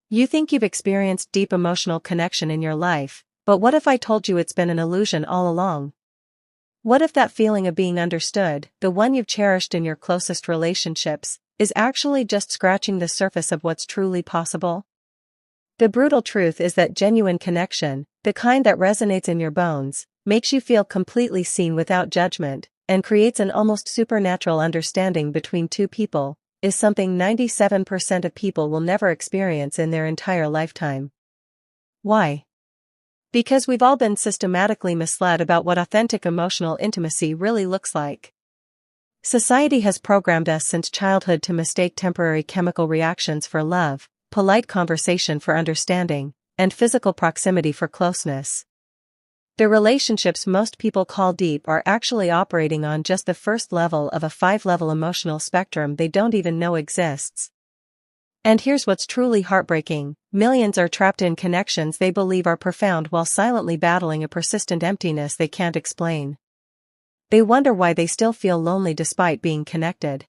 You think you've experienced deep emotional connection in your life, but what if I told you it's been an illusion all along? What if that feeling of being understood, the one you've cherished in your closest relationships, is actually just scratching the surface of what's truly possible? The brutal truth is that genuine connection, the kind that resonates in your bones, makes you feel completely seen without judgment, and creates an almost supernatural understanding between two people, is something 97% of people will never experience in their entire lifetime. Why? Because we've all been systematically misled about what authentic emotional intimacy really looks like. Society has programmed us since childhood to mistake temporary chemical reactions for love, polite conversation for understanding, and physical proximity for closeness. The relationships most people call deep are actually operating on just the first level of a 5-level emotional spectrum they don't even know exists. And here's what's truly heartbreaking: millions are trapped in connections they believe are profound while silently battling a persistent emptiness they can't explain. They wonder why they still feel lonely despite being connected.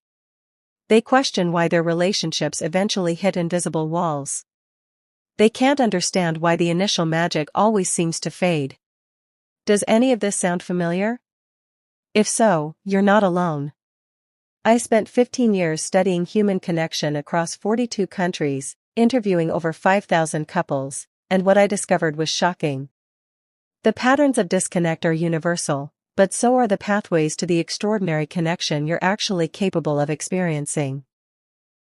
They question why their relationships eventually hit invisible walls. They can't understand why the initial magic always seems to fade. Does any of this sound familiar? If so, you're not alone. I spent 15 years studying human connection across 42 countries, interviewing over 5,000 couples, and what I discovered was shocking. The patterns of disconnect are universal, but so are the pathways to the extraordinary connection you're actually capable of experiencing.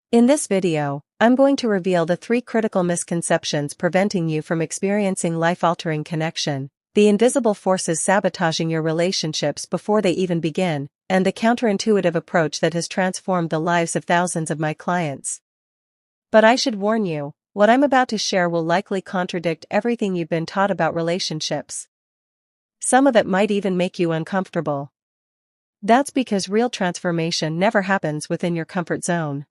In this video, I'm going to reveal the 3 critical misconceptions preventing you from experiencing life-altering connection, the invisible forces sabotaging your relationships before they even begin, and the counterintuitive approach that has transformed the lives of thousands of my clients. But I should warn you, what I'm about to share will likely contradict everything you've been taught about relationships. Some of it might even make you uncomfortable. That's because real transformation never happens within your comfort zone.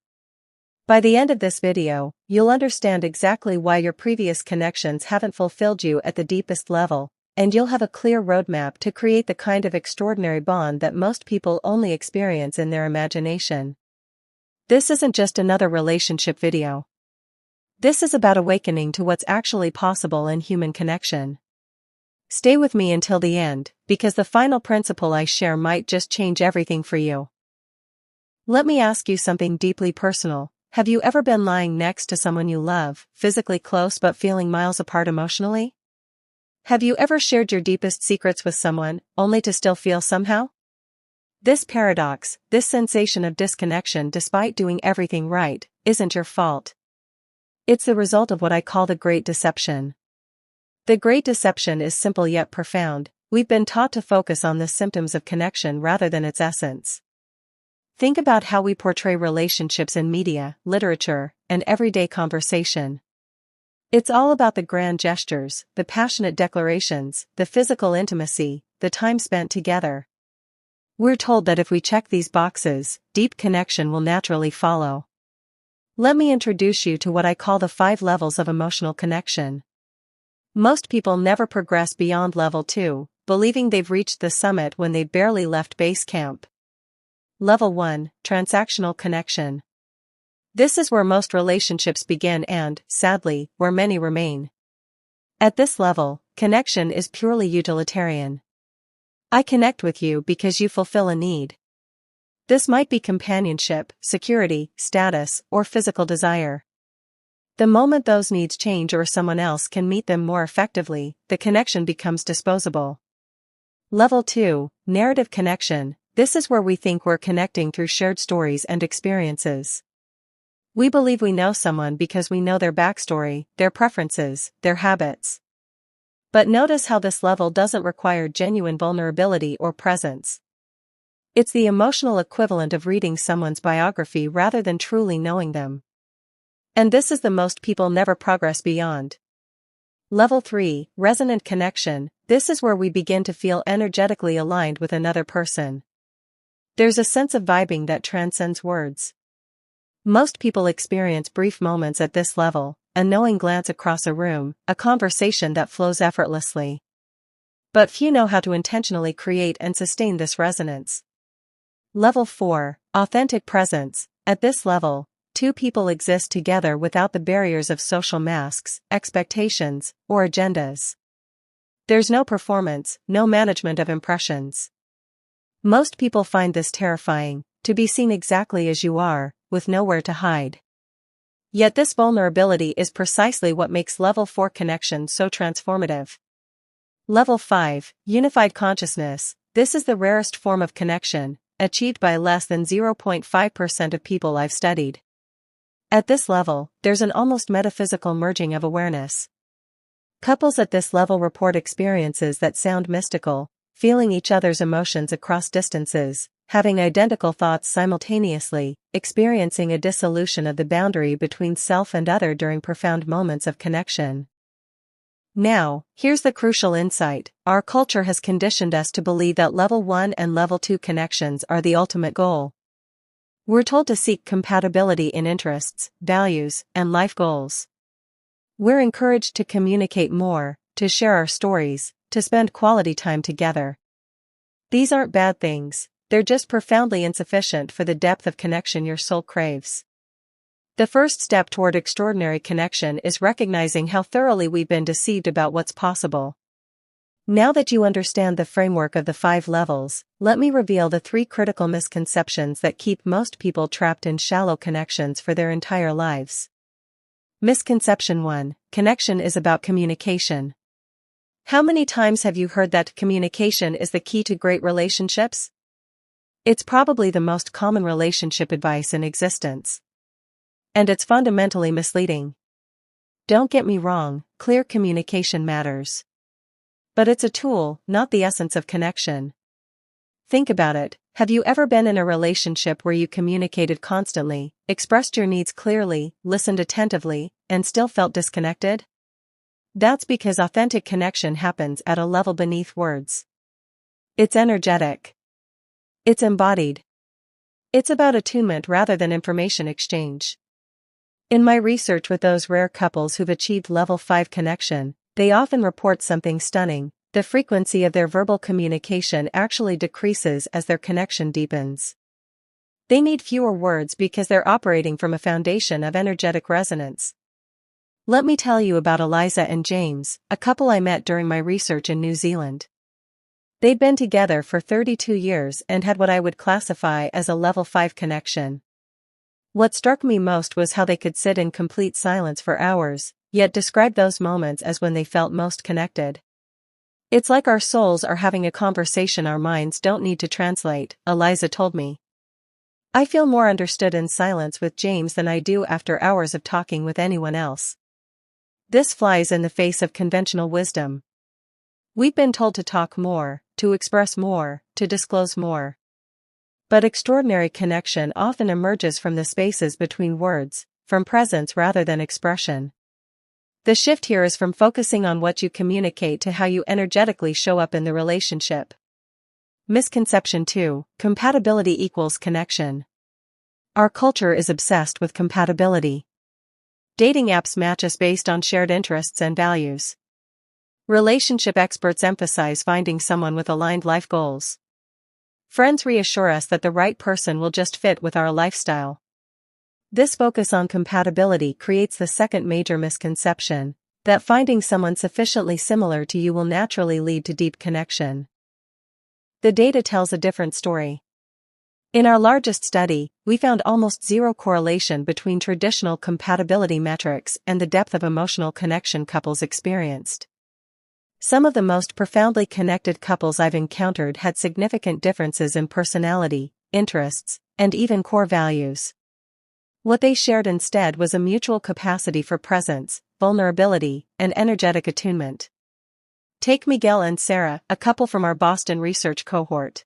By the end of this video, you'll understand exactly why your previous connections haven't fulfilled you at the deepest level, and you'll have a clear roadmap to create the kind of extraordinary bond that most people only experience in their imagination. This isn't just another relationship video. This is about awakening to what's actually possible in human connection. Stay with me until the end, because the final principle I share might just change everything for you. Let me ask you something deeply personal. Have you ever been lying next to someone you love, physically close but feeling miles apart emotionally? Have you ever shared your deepest secrets with someone, only to still feel somehow? This paradox, this sensation of disconnection despite doing everything right, isn't your fault. It's the result of what I call the Great Deception. The Great Deception is simple yet profound. We've been taught to focus on the symptoms of connection rather than its essence. Think about how we portray relationships in media, literature, and everyday conversation. It's all about the grand gestures, the passionate declarations, the physical intimacy, the time spent together. We're told that if we check these boxes, deep connection will naturally follow. Let me introduce you to what I call the 5 levels of emotional connection. Most people never progress beyond level 2, believing they've reached the summit when they barely left base camp. Level 1, transactional connection. This is where most relationships begin and, sadly, where many remain. At this level, connection is purely utilitarian. I connect with you because you fulfill a need. This might be companionship, security, status, or physical desire. The moment those needs change or someone else can meet them more effectively, the connection becomes disposable. Level 2, narrative connection. This is where we think we're connecting through shared stories and experiences. We believe we know someone because we know their backstory, their preferences, their habits. But notice how this level doesn't require genuine vulnerability or presence. It's the emotional equivalent of reading someone's biography rather than truly knowing them. And this is the most people never progress beyond. Level 3, resonant connection. This is where we begin to feel energetically aligned with another person. There's a sense of vibing that transcends words. Most people experience brief moments at this level, a knowing glance across a room, a conversation that flows effortlessly. But few know how to intentionally create and sustain this resonance. Level 4, authentic presence. At this level, Two people exist together without the barriers of social masks, expectations, or agendas. There's no performance, no management of impressions. Most people find this terrifying, to be seen exactly as you are, with nowhere to hide. Yet this vulnerability is precisely what makes Level 4 connection so transformative. Level 5, Unified Consciousness. This is the rarest form of connection, achieved by less than 0.5% of people I've studied. At this level, there's an almost metaphysical merging of awareness. Couples at this level report experiences that sound mystical, feeling each other's emotions across distances, having identical thoughts simultaneously, experiencing a dissolution of the boundary between self and other during profound moments of connection. Now, here's the crucial insight. Our culture has conditioned us to believe that Level 1 and Level 2 connections are the ultimate goal. We're told to seek compatibility in interests, values, and life goals. We're encouraged to communicate more, to share our stories, to spend quality time together. These aren't bad things, they're just profoundly insufficient for the depth of connection your soul craves. The first step toward extraordinary connection is recognizing how thoroughly we've been deceived about what's possible. Now that you understand the framework of the 5 levels, let me reveal the 3 critical misconceptions that keep most people trapped in shallow connections for their entire lives. Misconception 1: Connection is about communication. How many times have you heard that communication is the key to great relationships? It's probably the most common relationship advice in existence. And it's fundamentally misleading. Don't get me wrong, clear communication matters. But it's a tool, not the essence of connection. Think about it. Have you ever been in a relationship where you communicated constantly, expressed your needs clearly, listened attentively, and still felt disconnected? That's because authentic connection happens at a level beneath words. It's energetic. It's embodied. It's about attunement rather than information exchange. In my research with those rare couples who've achieved Level 5 connection, they often report something stunning. The frequency of their verbal communication actually decreases as their connection deepens. They need fewer words because they're operating from a foundation of energetic resonance. Let me tell you about Eliza and James, a couple I met during my research in New Zealand. They'd been together for 32 years and had what I would classify as a Level 5 connection. What struck me most was how they could sit in complete silence for hours, yet describe those moments as when they felt most connected. It's like our souls are having a conversation our minds don't need to translate, Eliza told me. I feel more understood in silence with James than I do after hours of talking with anyone else. This flies in the face of conventional wisdom. We've been told to talk more, to express more, to disclose more. But extraordinary connection often emerges from the spaces between words, from presence rather than expression. The shift here is from focusing on what you communicate to how you energetically show up in the relationship. Misconception 2: Compatibility equals connection. Our culture is obsessed with compatibility. Dating apps match us based on shared interests and values. Relationship experts emphasize finding someone with aligned life goals. Friends reassure us that the right person will just fit with our lifestyle. This focus on compatibility creates the second major misconception, that finding someone sufficiently similar to you will naturally lead to deep connection. The data tells a different story. In our largest study, we found almost zero correlation between traditional compatibility metrics and the depth of emotional connection couples experienced. Some of the most profoundly connected couples I've encountered had significant differences in personality, interests, and even core values. What they shared instead was a mutual capacity for presence, vulnerability, and energetic attunement. Take Miguel and Sarah, a couple from our Boston research cohort.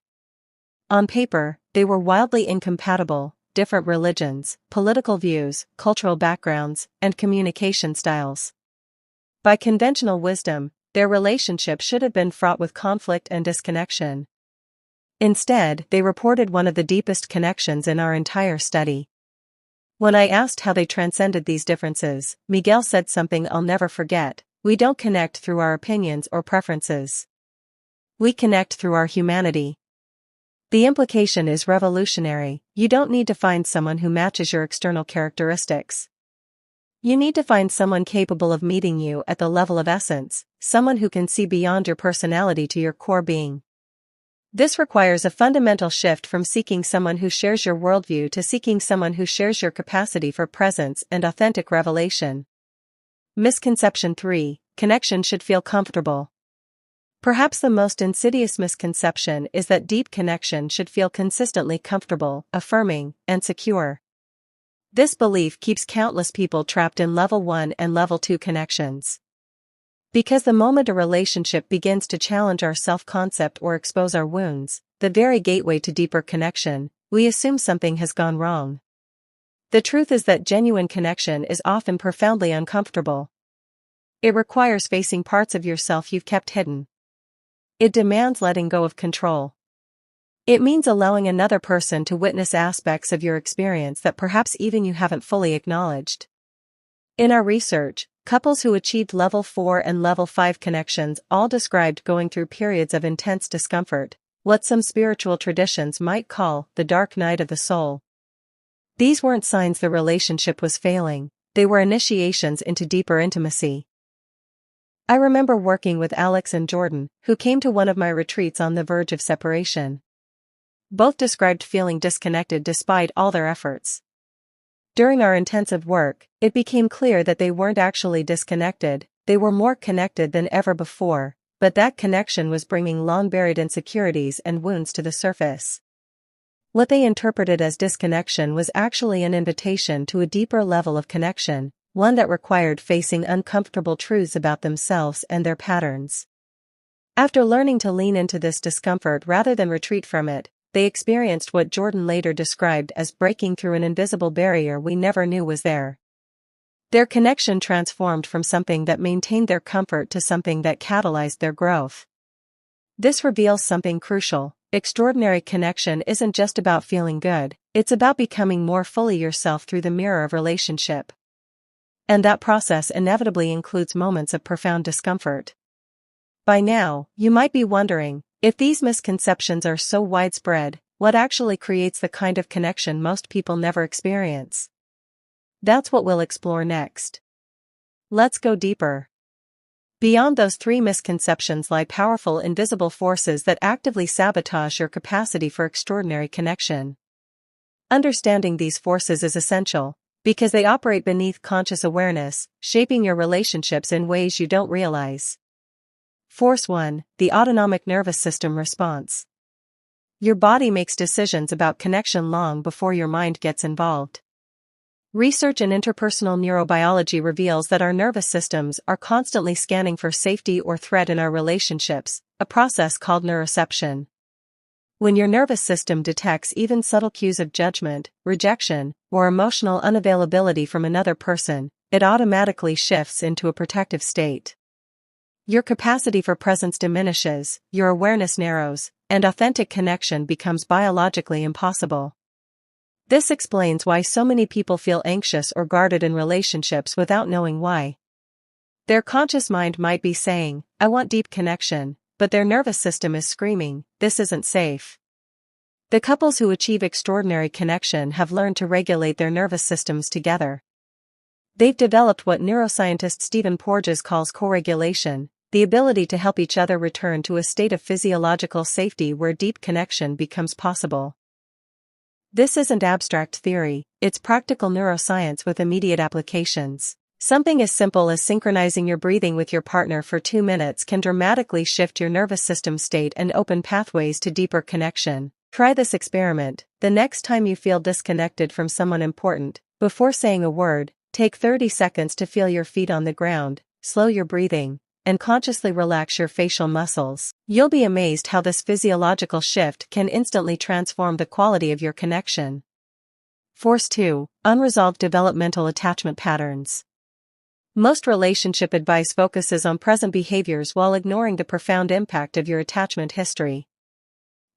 On paper, they were wildly incompatible: different religions, political views, cultural backgrounds, and communication styles. By conventional wisdom, their relationship should have been fraught with conflict and disconnection. Instead, they reported one of the deepest connections in our entire study. When I asked how they transcended these differences, Miguel said something I'll never forget: "We don't connect through our opinions or preferences. We connect through our humanity." The implication is revolutionary. You don't need to find someone who matches your external characteristics. You need to find someone capable of meeting you at the level of essence, someone who can see beyond your personality to your core being. This requires a fundamental shift from seeking someone who shares your worldview to seeking someone who shares your capacity for presence and authentic revelation. Misconception 3: Connection should feel comfortable. Perhaps the most insidious misconception is that deep connection should feel consistently comfortable, affirming, and secure. This belief keeps countless people trapped in level 1 and level 2 connections. Because the moment a relationship begins to challenge our self-concept or expose our wounds, the very gateway to deeper connection, we assume something has gone wrong. The truth is that genuine connection is often profoundly uncomfortable. It requires facing parts of yourself you've kept hidden. It demands letting go of control. It means allowing another person to witness aspects of your experience that perhaps even you haven't fully acknowledged. In our research, couples who achieved level 4 and level 5 connections all described going through periods of intense discomfort, what some spiritual traditions might call the dark night of the soul. These weren't signs the relationship was failing, they were initiations into deeper intimacy. I remember working with Alex and Jordan, who came to one of my retreats on the verge of separation. Both described feeling disconnected despite all their efforts. During our intensive work, it became clear that they weren't actually disconnected, they were more connected than ever before, but that connection was bringing long-buried insecurities and wounds to the surface. What they interpreted as disconnection was actually an invitation to a deeper level of connection, one that required facing uncomfortable truths about themselves and their patterns. After learning to lean into this discomfort rather than retreat from it, they experienced what Jordan later described as breaking through an invisible barrier we never knew was there. Their connection transformed from something that maintained their comfort to something that catalyzed their growth. This reveals something crucial: extraordinary connection isn't just about feeling good, it's about becoming more fully yourself through the mirror of relationship. And that process inevitably includes moments of profound discomfort. By now, you might be wondering, if these misconceptions are so widespread, what actually creates the kind of connection most people never experience? That's what we'll explore next. Let's go deeper. Beyond those 3 misconceptions lie powerful invisible forces that actively sabotage your capacity for extraordinary connection. Understanding these forces is essential, because they operate beneath conscious awareness, shaping your relationships in ways you don't realize. Force 1: The autonomic nervous system response. Your body makes decisions about connection long before your mind gets involved. Research in interpersonal neurobiology reveals that our nervous systems are constantly scanning for safety or threat in our relationships, a process called neuroception. When your nervous system detects even subtle cues of judgment, rejection, or emotional unavailability from another person, it automatically shifts into a protective state. Your capacity for presence diminishes, your awareness narrows, and authentic connection becomes biologically impossible. This explains why so many people feel anxious or guarded in relationships without knowing why. Their conscious mind might be saying, "I want deep connection," but their nervous system is screaming, "This isn't safe." The couples who achieve extraordinary connection have learned to regulate their nervous systems together. They've developed what neuroscientist Stephen Porges calls co-regulation, the ability to help each other return to a state of physiological safety where deep connection becomes possible. This isn't abstract theory, it's practical neuroscience with immediate applications. Something as simple as synchronizing your breathing with your partner for 2 minutes can dramatically shift your nervous system state and open pathways to deeper connection. Try this experiment. The next time you feel disconnected from someone important, before saying a word, take 30 seconds to feel your feet on the ground, slow your breathing, and consciously relax your facial muscles. You'll be amazed how this physiological shift can instantly transform the quality of your connection. Force 2: Unresolved developmental attachment patterns. Most relationship advice focuses on present behaviors while ignoring the profound impact of your attachment history.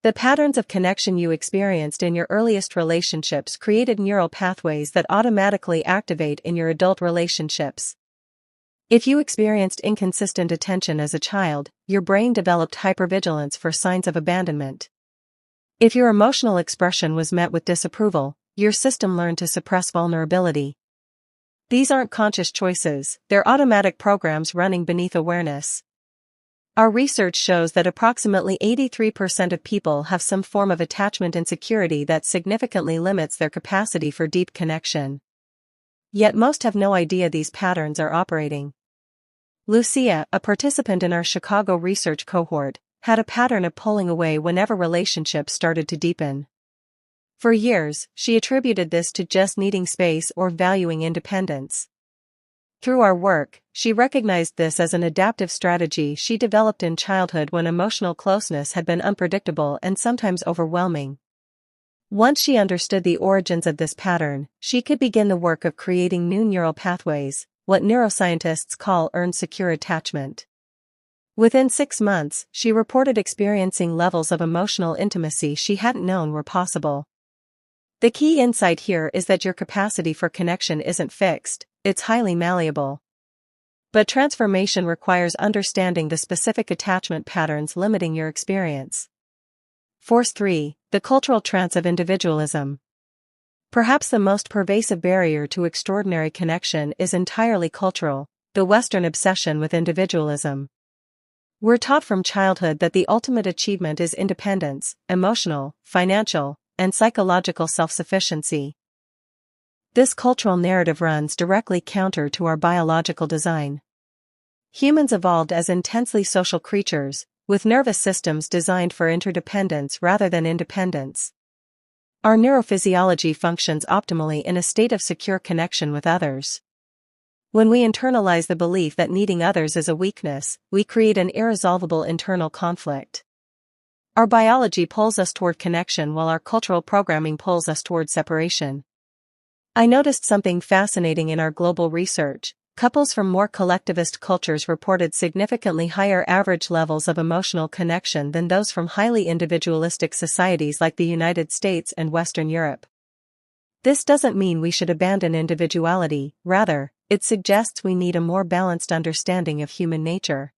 The patterns of connection you experienced in your earliest relationships created neural pathways that automatically activate in your adult relationships. If you experienced inconsistent attention as a child, your brain developed hypervigilance for signs of abandonment. If your emotional expression was met with disapproval, your system learned to suppress vulnerability. These aren't conscious choices, they're automatic programs running beneath awareness. Our research shows that approximately 83% of people have some form of attachment insecurity that significantly limits their capacity for deep connection. Yet most have no idea these patterns are operating. Lucia, a participant in our Chicago research cohort, had a pattern of pulling away whenever relationships started to deepen. For years, she attributed this to just needing space or valuing independence. Through our work, she recognized this as an adaptive strategy she developed in childhood when emotional closeness had been unpredictable and sometimes overwhelming. Once she understood the origins of this pattern, she could begin the work of creating new neural pathways, what neuroscientists call earned secure attachment. Within 6 months, she reported experiencing levels of emotional intimacy she hadn't known were possible. The key insight here is that your capacity for connection isn't fixed, it's highly malleable. But transformation requires understanding the specific attachment patterns limiting your experience. Force 3. The cultural trance of individualism. Perhaps the most pervasive barrier to extraordinary connection is entirely cultural, the Western obsession with individualism. We're taught from childhood that the ultimate achievement is independence, emotional, financial, and psychological self-sufficiency. This cultural narrative runs directly counter to our biological design. Humans evolved as intensely social creatures, with nervous systems designed for interdependence rather than independence. Our neurophysiology functions optimally in a state of secure connection with others. When we internalize the belief that needing others is a weakness, we create an irresolvable internal conflict. Our biology pulls us toward connection while our cultural programming pulls us toward separation. I noticed something fascinating in our global research. Couples from more collectivist cultures reported significantly higher average levels of emotional connection than those from highly individualistic societies like the United States and Western Europe. This doesn't mean we should abandon individuality, rather, it suggests we need a more balanced understanding of human nature.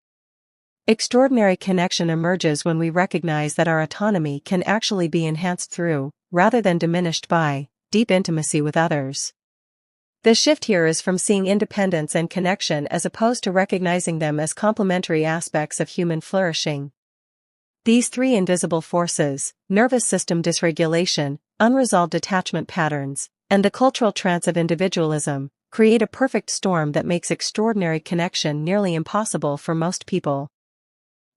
Extraordinary connection emerges when we recognize that our autonomy can actually be enhanced through, rather than diminished by, deep intimacy with others. The shift here is from seeing independence and connection as opposed to recognizing them as complementary aspects of human flourishing. These three invisible forces, nervous system dysregulation, unresolved attachment patterns, and the cultural trance of individualism, create a perfect storm that makes extraordinary connection nearly impossible for most people.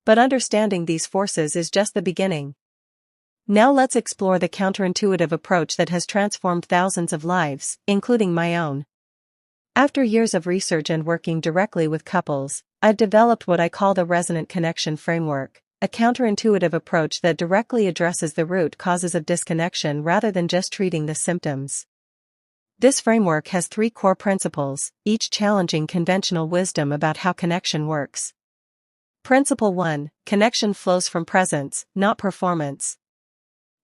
But understanding these forces is just the beginning. Now let's explore the counterintuitive approach that has transformed thousands of lives, including my own. After years of research and working directly with couples, I've developed what I call the resonant connection framework, a counterintuitive approach that directly addresses the root causes of disconnection rather than just treating the symptoms. This framework has 3 core principles, each challenging conventional wisdom about how connection works. Principle 1. Connection flows from presence, not performance.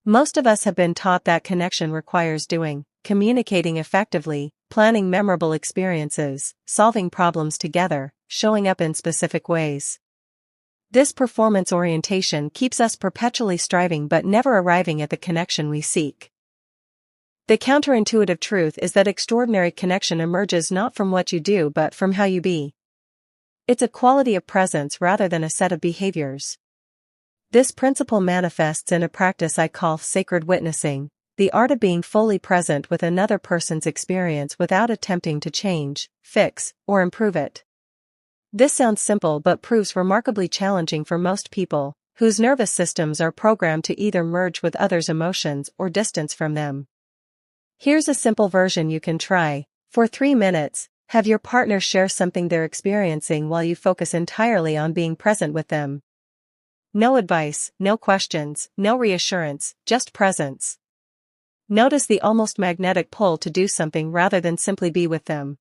Most of us have been taught that connection requires doing, communicating effectively, planning memorable experiences, solving problems together, showing up in specific ways. This performance orientation keeps us perpetually striving but never arriving at the connection we seek. The counterintuitive truth is that extraordinary connection emerges not from what you do but from how you be. It's a quality of presence rather than a set of behaviors. This principle manifests in a practice I call sacred witnessing, the art of being fully present with another person's experience without attempting to change, fix, or improve it. This sounds simple but proves remarkably challenging for most people, whose nervous systems are programmed to either merge with others' emotions or distance from them. Here's a simple version you can try. For 3 minutes, have your partner share something they're experiencing while you focus entirely on being present with them. No advice, no questions, no reassurance, just presence. Notice the almost magnetic pull to do something rather than simply be with them.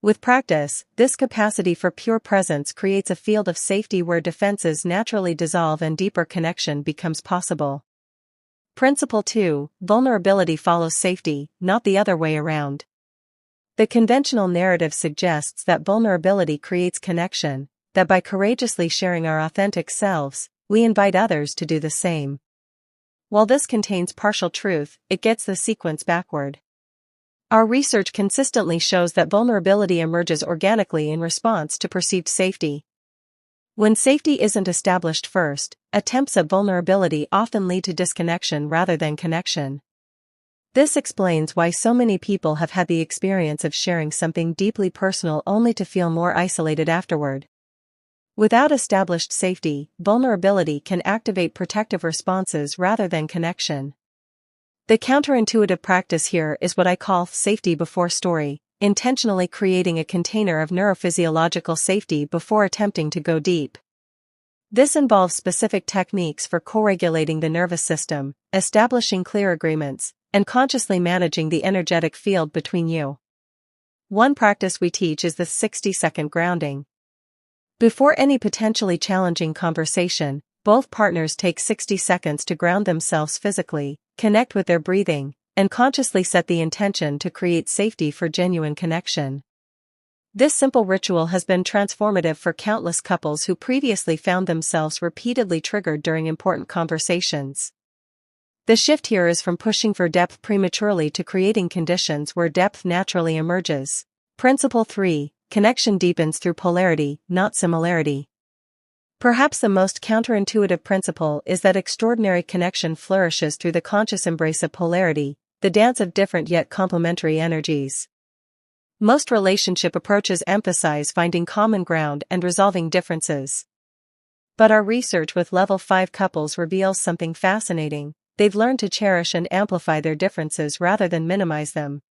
With practice, this capacity for pure presence creates a field of safety where defenses naturally dissolve and deeper connection becomes possible. Principle 2. Vulnerability follows safety, not the other way around. The conventional narrative suggests that vulnerability creates connection, that by courageously sharing our authentic selves, we invite others to do the same. While this contains partial truth, it gets the sequence backward. Our research consistently shows that vulnerability emerges organically in response to perceived safety. When safety isn't established first, attempts at vulnerability often lead to disconnection rather than connection. This explains why so many people have had the experience of sharing something deeply personal only to feel more isolated afterward. Without established safety, vulnerability can activate protective responses rather than connection. The counterintuitive practice here is what I call safety before story, intentionally creating a container of neurophysiological safety before attempting to go deep. This involves specific techniques for co-regulating the nervous system, establishing clear agreements, and consciously managing the energetic field between you. One practice we teach is the 60-second grounding. Before any potentially challenging conversation, both partners take 60 seconds to ground themselves physically, connect with their breathing, and consciously set the intention to create safety for genuine connection. This simple ritual has been transformative for countless couples who previously found themselves repeatedly triggered during important conversations. The shift here is from pushing for depth prematurely to creating conditions where depth naturally emerges. Principle 3. Connection deepens through polarity, not similarity. Perhaps the most counterintuitive principle is that extraordinary connection flourishes through the conscious embrace of polarity, the dance of different yet complementary energies. Most relationship approaches emphasize finding common ground and resolving differences. But our research with level 5 couples reveals something fascinating. They've learned to cherish and amplify their differences rather than minimize them.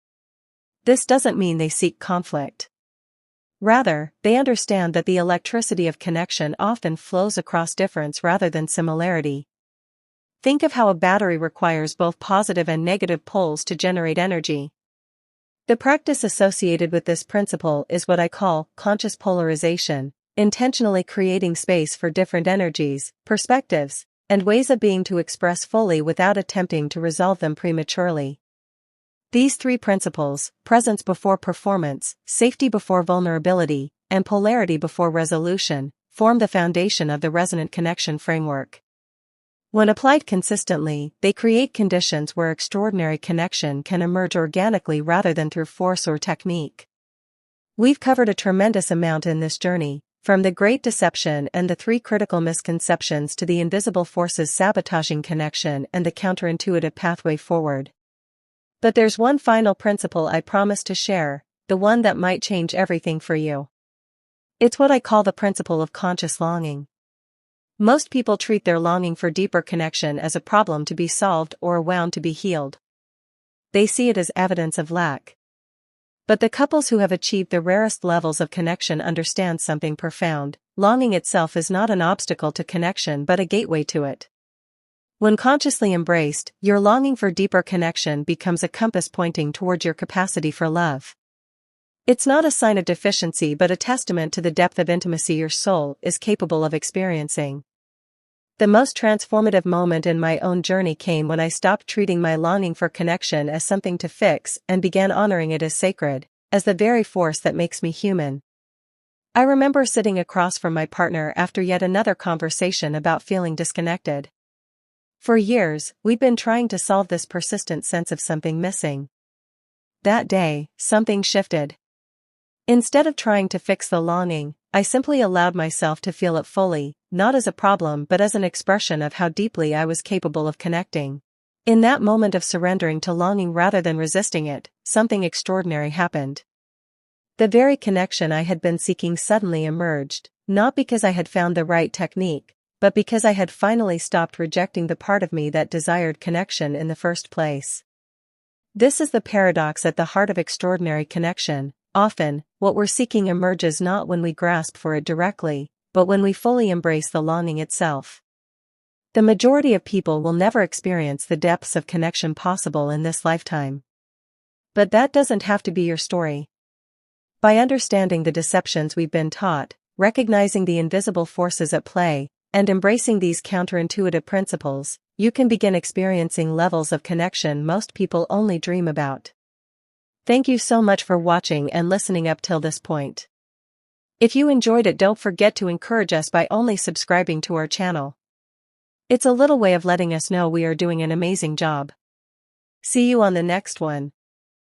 This doesn't mean they seek conflict. Rather, they understand that the electricity of connection often flows across difference rather than similarity. Think of how a battery requires both positive and negative poles to generate energy. The practice associated with this principle is what I call conscious polarization, intentionally creating space for different energies, perspectives, and ways of being to express fully without attempting to resolve them prematurely. These three principles, presence before performance, safety before vulnerability, and polarity before resolution, form the foundation of the resonant connection framework. When applied consistently, they create conditions where extraordinary connection can emerge organically rather than through force or technique. We've covered a tremendous amount in this journey, from the Great Deception and the 3 critical misconceptions to the invisible forces sabotaging connection and the counterintuitive pathway forward. But there's one final principle I promise to share, the one that might change everything for you. It's what I call the principle of conscious longing. Most people treat their longing for deeper connection as a problem to be solved or a wound to be healed. They see it as evidence of lack. But the couples who have achieved the rarest levels of connection understand something profound. Longing itself is not an obstacle to connection but a gateway to it. When consciously embraced, your longing for deeper connection becomes a compass pointing toward your capacity for love. It's not a sign of deficiency but a testament to the depth of intimacy your soul is capable of experiencing. The most transformative moment in my own journey came when I stopped treating my longing for connection as something to fix and began honoring it as sacred, as the very force that makes me human. I remember sitting across from my partner after yet another conversation about feeling disconnected. For years, we'd been trying to solve this persistent sense of something missing. That day, something shifted. Instead of trying to fix the longing, I simply allowed myself to feel it fully, not as a problem but as an expression of how deeply I was capable of connecting. In that moment of surrendering to longing rather than resisting it, something extraordinary happened. The very connection I had been seeking suddenly emerged, not because I had found the right technique, but because I had finally stopped rejecting the part of me that desired connection in the first place. This is the paradox at the heart of extraordinary connection. Often, what we're seeking emerges not when we grasp for it directly, but when we fully embrace the longing itself. The majority of people will never experience the depths of connection possible in this lifetime. But that doesn't have to be your story. By understanding the deceptions we've been taught, recognizing the invisible forces at play, and embracing these counterintuitive principles, you can begin experiencing levels of connection most people only dream about. Thank you so much for watching and listening up till this point. If you enjoyed it, don't forget to encourage us by only subscribing to our channel. It's a little way of letting us know we are doing an amazing job. See you on the next one.